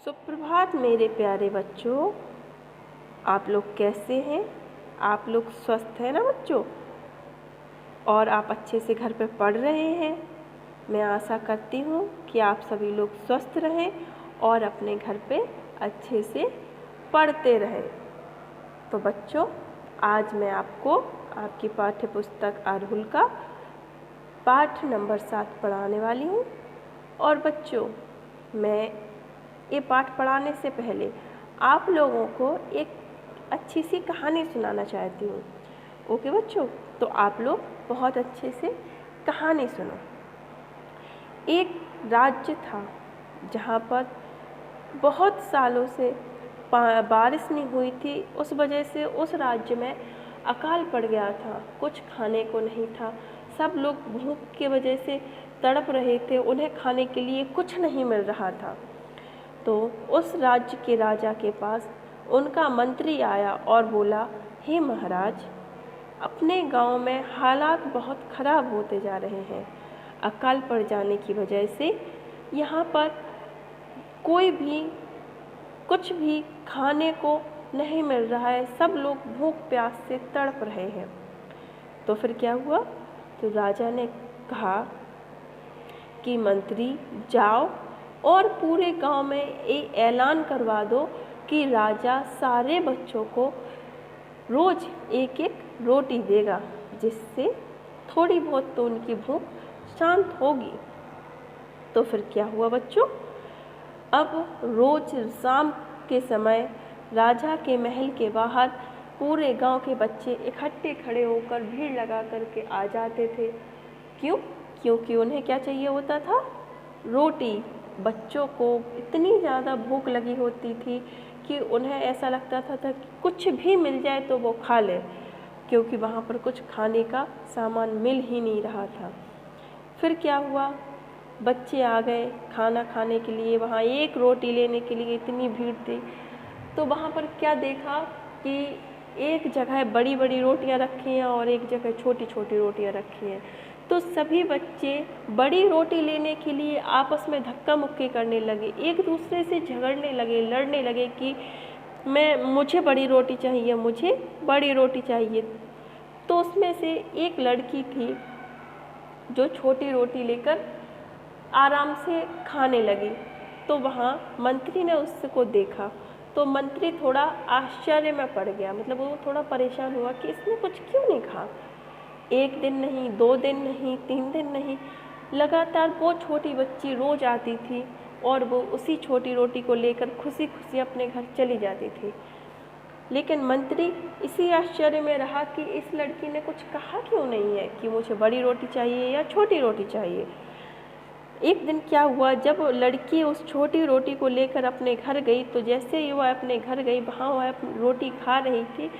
सुप्रभात मेरे प्यारे बच्चों। आप लोग कैसे हैं? आप लोग स्वस्थ हैं ना बच्चों? और आप अच्छे से घर पे पढ़ रहे हैं। मैं आशा करती हूँ कि आप सभी लोग स्वस्थ रहें और अपने घर पे अच्छे से पढ़ते रहें। तो बच्चों, आज मैं आपको आपकी पाठ्य पुस्तक अरहुल का पाठ नंबर 7 पढ़ाने वाली हूँ। और बच्चों, मैं ये पाठ पढ़ाने से पहले आप लोगों को एक अच्छी सी कहानी सुनाना चाहती हूँ। ओके बच्चों, तो आप लोग बहुत अच्छे से कहानी सुनो। एक राज्य था जहाँ पर बहुत सालों से बारिश नहीं हुई थी। उस वजह से उस राज्य में अकाल पड़ गया था। कुछ खाने को नहीं था। सब लोग भूख की वजह से तड़प रहे थे। उन्हें खाने के लिए कुछ नहीं मिल रहा था। तो उस राज्य के राजा के पास उनका मंत्री आया और बोला, हे महाराज, अपने गांव में हालात बहुत ख़राब होते जा रहे हैं। अकाल पड़ जाने की वजह से यहाँ पर कोई भी कुछ भी खाने को नहीं मिल रहा है। सब लोग भूख प्यास से तड़प रहे हैं। तो फिर क्या हुआ? तो राजा ने कहा कि मंत्री जाओ और पूरे गांव में एक ऐलान करवा दो कि राजा सारे बच्चों को रोज़ एक एक रोटी देगा, जिससे थोड़ी बहुत तो उनकी भूख शांत होगी। तो फिर क्या हुआ बच्चों? अब रोज़ शाम के समय राजा के महल के बाहर पूरे गांव के बच्चे इकट्ठे खड़े होकर भीड़ लगा करके आ जाते थे। क्यों? क्योंकि उन्हें क्या चाहिए होता था? रोटी। बच्चों को इतनी ज़्यादा भूख लगी होती थी कि उन्हें ऐसा लगता था कि कुछ भी मिल जाए तो वो खा ले, क्योंकि वहाँ पर कुछ खाने का सामान मिल ही नहीं रहा था। फिर क्या हुआ? बच्चे आ गए खाना खाने के लिए। वहाँ एक रोटी लेने के लिए इतनी भीड़ थी। तो वहाँ पर क्या देखा कि एक जगह बड़ी बड़ी रोटियाँ रखी हैं और एक जगह छोटी छोटी रोटियाँ रखी हैं। तो सभी बच्चे बड़ी रोटी लेने के लिए आपस में धक्का मुक्की करने लगे, एक दूसरे से झगड़ने लगे, लड़ने लगे कि मुझे बड़ी रोटी चाहिए, मुझे बड़ी रोटी चाहिए। तो उसमें से एक लड़की थी जो छोटी रोटी लेकर आराम से खाने लगी। तो वहाँ मंत्री ने उसको देखा। तो मंत्री थोड़ा आश्चर्य में पड़ गया, मतलब वो थोड़ा परेशान हुआ कि इसने कुछ क्यों नहीं कहा। एक दिन नहीं, 2 दिन नहीं, 3 दिन नहीं, लगातार वो छोटी बच्ची रोज़ आती थी और वो उसी छोटी रोटी को लेकर खुशी खुशी अपने घर चली जाती थी। लेकिन मंत्री इसी आश्चर्य में रहा कि इस लड़की ने कुछ कहा क्यों नहीं है कि मुझे बड़ी रोटी चाहिए या छोटी रोटी चाहिए। एक दिन क्या हुआ, जब लड़की उस छोटी रोटी को लेकर अपने घर गई, तो जैसे ही वह अपने घर गई, वहाँ वह रोटी खा रही थी,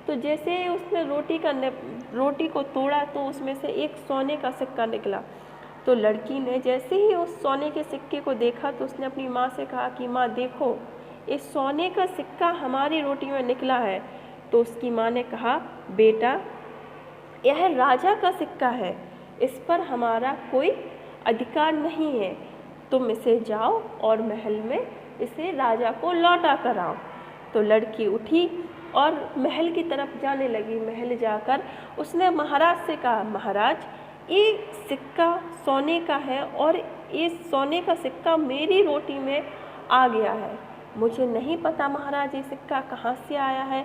तो जैसे ही उसने रोटी को तोड़ा तो उसमें से एक सोने का सिक्का निकला। तो लड़की ने जैसे ही उस सोने के सिक्के को देखा तो उसने अपनी माँ से कहा कि माँ देखो, इस सोने का सिक्का हमारी रोटी में निकला है। तो उसकी माँ ने कहा, बेटा यह राजा का सिक्का है, इस पर हमारा कोई अधिकार नहीं है। तुम इसे जाओ और महल में इसे राजा को लौटा कर आओ। तो लड़की उठी और महल की तरफ जाने लगी। महल जाकर उसने महाराज से कहा, महाराज ये सिक्का सोने का है और ये सोने का सिक्का मेरी रोटी में आ गया है। मुझे नहीं पता महाराज ये सिक्का कहाँ से आया है,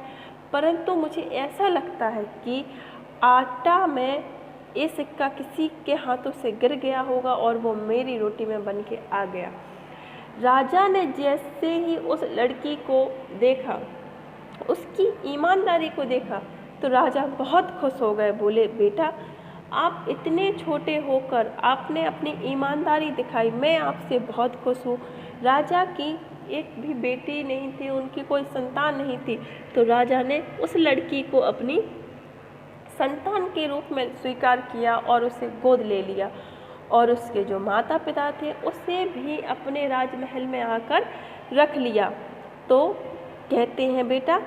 परंतु मुझे ऐसा लगता है कि आटा में ये सिक्का किसी के हाथों से गिर गया होगा और वो मेरी रोटी में बन के आ गया। राजा ने जैसे ही उस लड़की को देखा, उसकी ईमानदारी को देखा, तो राजा बहुत खुश हो गए। बोले, बेटा आप इतने छोटे होकर आपने अपनी ईमानदारी दिखाई, मैं आपसे बहुत खुश हूँ। राजा की एक भी बेटी नहीं थी, उनकी कोई संतान नहीं थी, तो राजा ने उस लड़की को अपनी संतान के रूप में स्वीकार किया और उसे गोद ले लिया। और उसके जो माता पिता थे उसे भी अपने राजमहल में आकर रख लिया। तो कहते हैं बेटा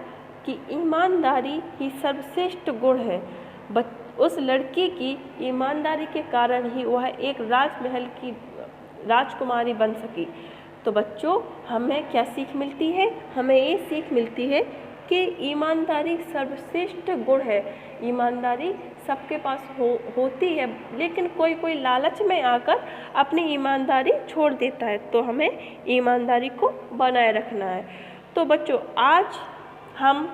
कि ईमानदारी ही सर्वश्रेष्ठ गुण है। उस लड़की की ईमानदारी के कारण ही वह एक राजमहल की राजकुमारी बन सकी। तो बच्चों हमें क्या सीख मिलती है? हमें ये सीख मिलती है कि ईमानदारी सर्वश्रेष्ठ गुण है। ईमानदारी सबके पास होती है, लेकिन कोई कोई लालच में आकर अपनी ईमानदारी छोड़ देता है। तो हमें ईमानदारी को बनाए रखना है। तो बच्चों आज हम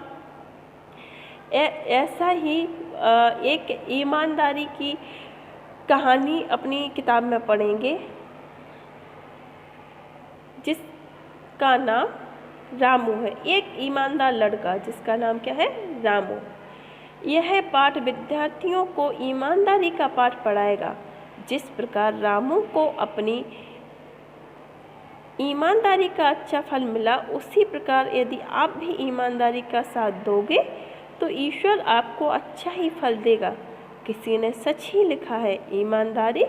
ऐसा ही एक ईमानदारी की कहानी अपनी किताब में पढ़ेंगे, जिसका नाम रामू है। एक ईमानदार लड़का जिसका नाम क्या है? रामू। यह पाठ विद्यार्थियों को ईमानदारी का पाठ पढ़ाएगा। जिस प्रकार रामू को अपनी ईमानदारी का अच्छा फल मिला, उसी प्रकार यदि आप भी ईमानदारी का साथ दोगे तो ईश्वर आपको अच्छा ही फल देगा। किसी ने सच ही लिखा है, ईमानदारी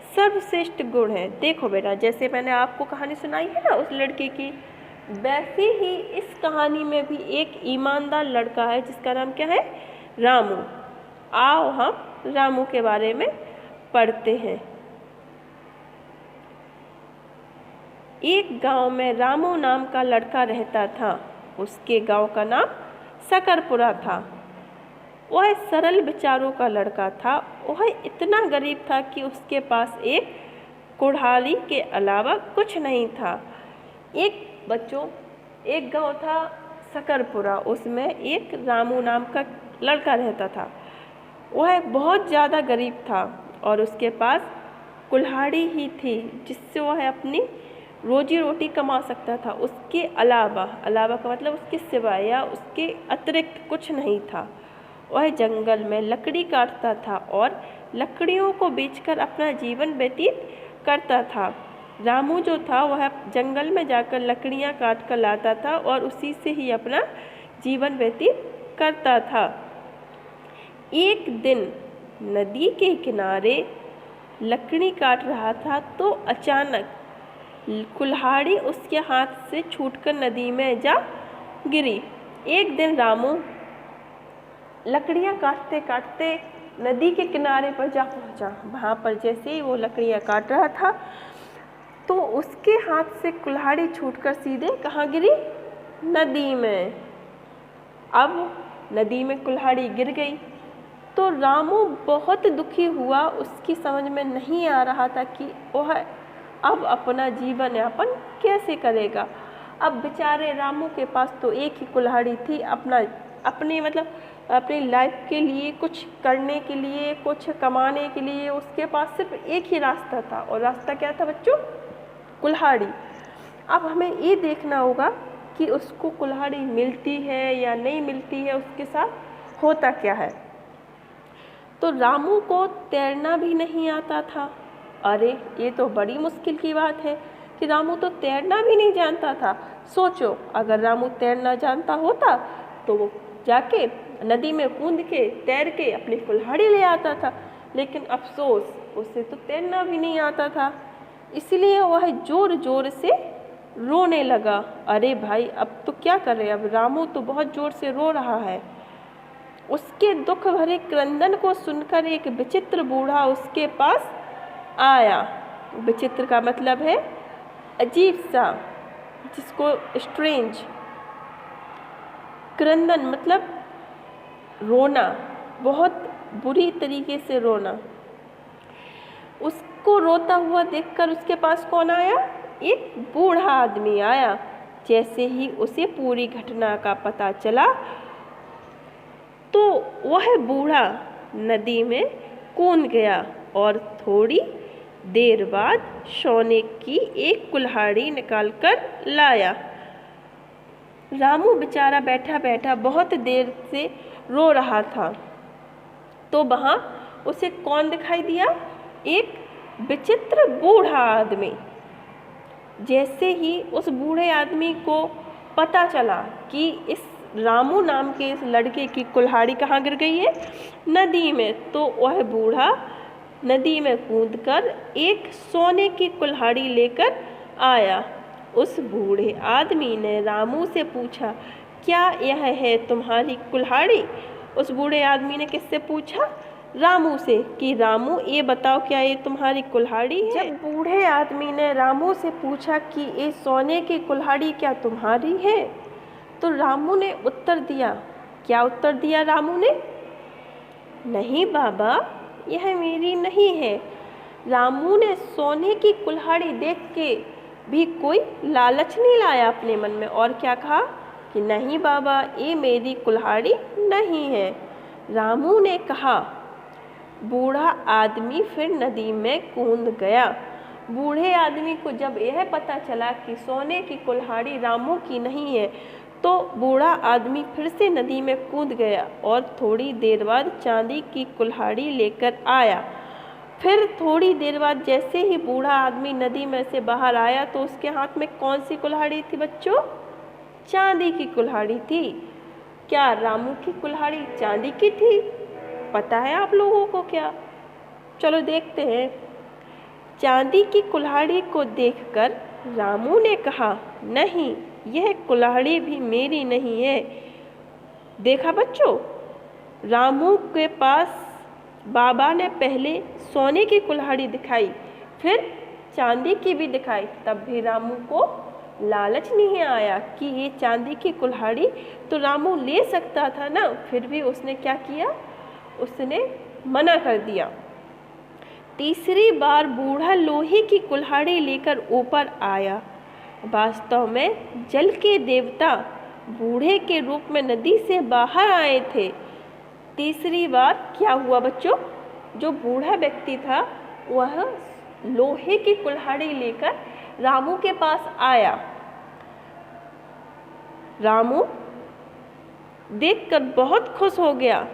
सर्वश्रेष्ठ गुण है। देखो बेटा, जैसे मैंने आपको कहानी सुनाई है ना उस लड़के की, वैसे ही इस कहानी में भी एक ईमानदार लड़का है जिसका नाम क्या है? रामू। आओ हम रामू के बारे में पढ़ते हैं। एक गांव में रामू नाम का लड़का रहता था। उसके गांव का नाम सकरपुरा था। वह सरल विचारों का लड़का था। वह इतना गरीब था कि उसके पास एक कुल्हाड़ी के अलावा कुछ नहीं था। एक गांव था सकरपुरा, उसमें एक रामू नाम का लड़का रहता था। वह बहुत ज़्यादा गरीब था और उसके पास कुल्हाड़ी ही थी जिससे वह अपनी रोजी रोटी कमा सकता था। उसके अलावा का मतलब उसके सिवाय या उसके अतिरिक्त कुछ नहीं था। वह जंगल में लकड़ी काटता था और लकड़ियों को बेचकर अपना जीवन व्यतीत करता था। रामू जो था वह जंगल में जाकर लकड़ियां काट कर लाता था और उसी से ही अपना जीवन व्यतीत करता था। एक दिन नदी के किनारे लकड़ी काट रहा था तो अचानक कुल्हाड़ी उसके हाथ से छूटकर नदी में जा गिरी। एक दिन रामू लकड़ियां काटते काटते नदी के किनारे पर जा पहुंचा। वहाँ पर जैसे ही वो लकड़ियां काट रहा था तो उसके हाथ से कुल्हाड़ी छूटकर सीधे कहाँ गिरी? नदी में। अब नदी में कुल्हाड़ी गिर गई तो रामू बहुत दुखी हुआ। उसकी समझ में नहीं आ रहा था कि वह अब अपना जीवन यापन कैसे करेगा। अब बेचारे रामू के पास तो एक ही कुल्हाड़ी थी। अपनी लाइफ के लिए, कुछ करने के लिए, कुछ कमाने के लिए उसके पास सिर्फ एक ही रास्ता था। और रास्ता क्या था बच्चों? कुल्हाड़ी। अब हमें ये देखना होगा कि उसको कुल्हाड़ी मिलती है या नहीं मिलती है, उसके साथ होता क्या है। तो रामू को तैरना भी नहीं आता था। अरे ये तो बड़ी मुश्किल की बात है कि रामू तो तैरना भी नहीं जानता था। सोचो, अगर रामू तैरना जानता होता तो वो जाके नदी में कूद के तैर के अपनी कुल्हाड़ी ले आता था, लेकिन अफसोस उसे तो तैरना भी नहीं आता था। इसलिए वह जोर जोर से रोने लगा। अरे भाई, अब तो क्या करें, अब रामू तो बहुत जोर से रो रहा है। उसके दुख भरे क्रंदन को सुनकर एक विचित्र बूढ़ा उसके पास आया। विचित्र का मतलब है अजीब सा, जिसको स्ट्रेंज। क्रंदन मतलब रोना, बहुत बुरी तरीके से रोना। उसको रोता हुआ देखकर उसके पास कौन आया? एक बूढ़ा आदमी आया। जैसे ही उसे पूरी घटना का पता चला तो वह बूढ़ा नदी में कूद गया और थोड़ी देर बाद सोने की एक कुल्हाड़ी निकालकर लाया। रामू बेचारा बैठा बैठा बहुत देर से रो रहा था। तो वहाँ उसे कौन दिखाई दिया? एक विचित्र बूढ़ा आदमी। जैसे ही उस बूढ़े आदमी को पता चला कि इस रामू नाम के इस लड़के की कुल्हाड़ी कहाँ गिर गई है? नदी में, तो वह बूढ़ा नदी में कूदकर एक सोने की कुल्हाड़ी लेकर आया। उस बूढ़े आदमी ने रामू से पूछा, क्या यह है तुम्हारी कुल्हाड़ी? उस बूढ़े आदमी ने किससे पूछा? रामू से कि रामू ये बताओ क्या ये तुम्हारी कुल्हाड़ी है। जब बूढ़े आदमी ने रामू से पूछा कि ये सोने की कुल्हाड़ी क्या तुम्हारी है, तो रामू ने उत्तर दिया। क्या उत्तर दिया रामू ने? नहीं बाबा, यह मेरी नहीं है। रामू ने सोने की कुल्हाड़ी देख के भी कोई लालच नहीं लाया अपने मन में, और क्या कहा कि नहीं बाबा, ये मेरी कुल्हाड़ी नहीं है। रामू ने कहा। बूढ़ा आदमी फिर नदी में कूद गया। बूढ़े आदमी को जब यह पता चला कि सोने की कुल्हाड़ी रामू की नहीं है, तो बूढ़ा आदमी फिर से नदी में कूद गया और थोड़ी देर बाद चांदी की कुल्हाड़ी लेकर आया। फिर थोड़ी देर बाद जैसे ही बूढ़ा आदमी नदी में से बाहर आया, तो उसके हाथ में कौन सी कुल्हाड़ी थी बच्चों? चांदी की कुल्हाड़ी थी। क्या रामू की कुल्हाड़ी चांदी की थी? पता है आप लोगों को क्या? चलो देखते हैं। चांदी की कुल्हाड़ी को देखकर रामू ने कहा, नहीं, यह कुल्हाड़ी भी मेरी नहीं है। देखा बच्चों, रामू के पास बाबा ने पहले सोने की कुल्हाड़ी दिखाई, फिर चांदी की भी दिखाई, तब भी रामू को लालच नहीं आया कि ये चांदी की कुल्हाड़ी तो रामू ले सकता था ना। फिर भी उसने क्या किया? उसने मना कर दिया। तीसरी बार बूढ़ा लोहे की कुल्हाड़ी लेकर ऊपर आया। वास्तव में जल के देवता बूढ़े के रूप में नदी से बाहर आए थे। तीसरी बार क्या हुआ बच्चों? जो बूढ़ा व्यक्ति था वह लोहे की कुल्हाड़ी लेकर रामू के पास आया। रामू देखकर बहुत खुश हो गया।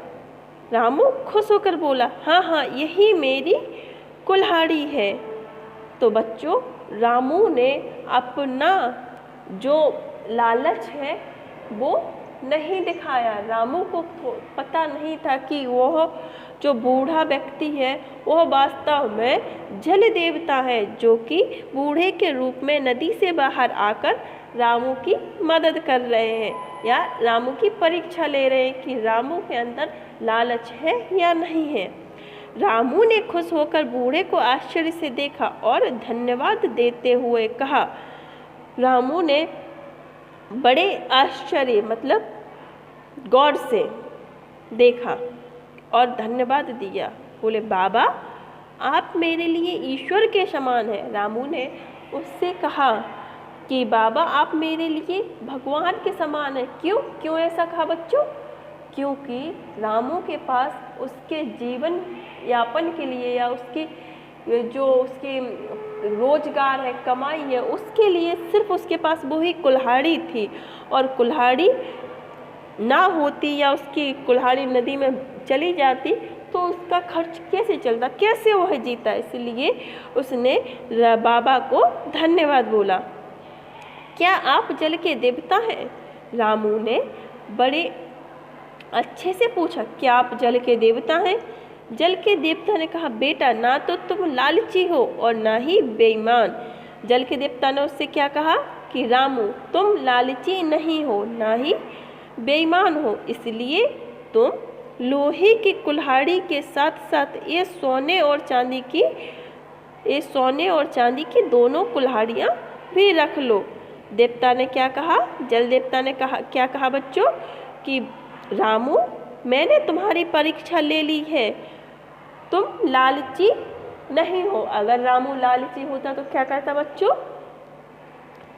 रामू खुश होकर बोला, हाँ हाँ, यही मेरी कुल्हाड़ी है। तो बच्चों, रामू ने अपना जो लालच है वो नहीं दिखाया। रामू को पता नहीं था कि वह जो बूढ़ा व्यक्ति है वह वास्तव में जल देवता है, जो कि बूढ़े के रूप में नदी से बाहर आकर रामू की मदद कर रहे हैं, या रामू की परीक्षा ले रहे हैं कि रामू के अंदर लालच है या नहीं है। रामू ने खुश होकर बूढ़े को आश्चर्य से देखा और धन्यवाद देते हुए कहा। रामू ने बड़े आश्चर्य मतलब गौर से देखा और धन्यवाद दिया। बोले, बाबा आप मेरे लिए ईश्वर के समान हैं। रामू ने उससे कहा कि बाबा आप मेरे लिए भगवान के समान हैं। क्यों ऐसा कहा बच्चों? क्योंकि रामू के पास उसके जीवन यापन के लिए या उसकी जो उसकी रोजगार है, कमाई है, उसके लिए सिर्फ उसके पास वही कुल्हाड़ी थी, और कुल्हाड़ी ना होती या उसकी कुल्हाड़ी नदी में चली जाती तो उसका खर्च कैसे चलता, कैसे वह जीता। इसलिए उसने बाबा को धन्यवाद बोला। क्या आप जल के देवता हैं? रामू ने बड़े अच्छे से पूछा, क्या आप जल के देवता हैं? जल के देवता ने कहा, बेटा ना तो तुम लालची हो और ना ही बेईमान। जल के देवता ने उससे क्या कहा कि रामू तुम लालची नहीं हो ना ही बेईमान हो, इसलिए तुम लोहे की कुल्हाड़ी के साथ साथ ये सोने और चांदी की दोनों कुल्हाड़ियाँ भी रख लो। देवता ने क्या कहा? जल देवता ने कहा, क्या कहा बच्चों कि रामू मैंने तुम्हारी परीक्षा ले ली है, तुम लालची नहीं हो। अगर रामू लालची होता तो क्या करता बच्चों?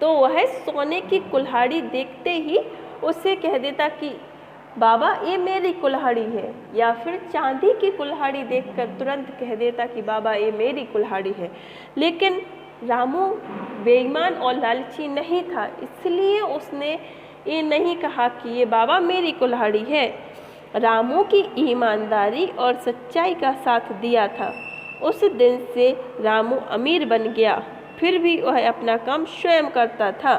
तो वह सोने की कुल्हाड़ी देखते ही उससे कह देता कि बाबा ये मेरी कुल्हाड़ी है, या फिर चांदी की कुल्हाड़ी देखकर तुरंत कह देता कि बाबा ये मेरी कुल्हाड़ी है। लेकिन रामू बेईमान और लालची नहीं था, इसलिए उसने ये नहीं कहा कि ये बाबा मेरी कुल्हाड़ी है। रामू की ईमानदारी और सच्चाई का साथ दिया था। उस दिन से रामू अमीर बन गया। फिर भी वह अपना काम स्वयं करता था।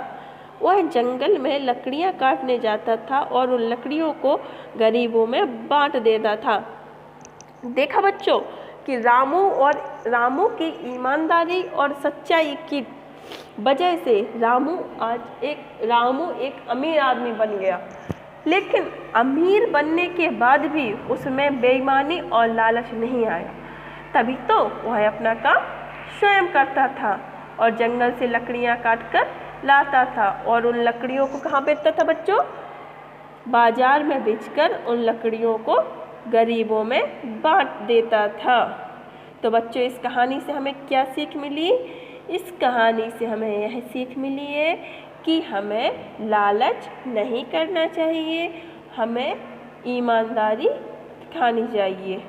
वह जंगल में लकड़ियां काटने जाता था और उन लकड़ियों को गरीबों में बांट देता था। देखा बच्चों कि रामू की ईमानदारी और सच्चाई की वजह से रामू एक अमीर आदमी बन गया। लेकिन अमीर बनने के बाद भी उसमें बेईमानी और लालच नहीं आया। तभी तो वह अपना काम स्वयं करता था और जंगल से लकड़ियाँ काट कर लाता था और उन लकड़ियों को कहाँ बेचता था बच्चों? बाजार में बेचकर उन लकड़ियों को गरीबों में बांट देता था। तो बच्चों, इस कहानी से हमें क्या सीख मिली? इस कहानी से हमें यह सीख मिली है कि हमें लालच नहीं करना चाहिए, हमें ईमानदारी दिखानी चाहिए।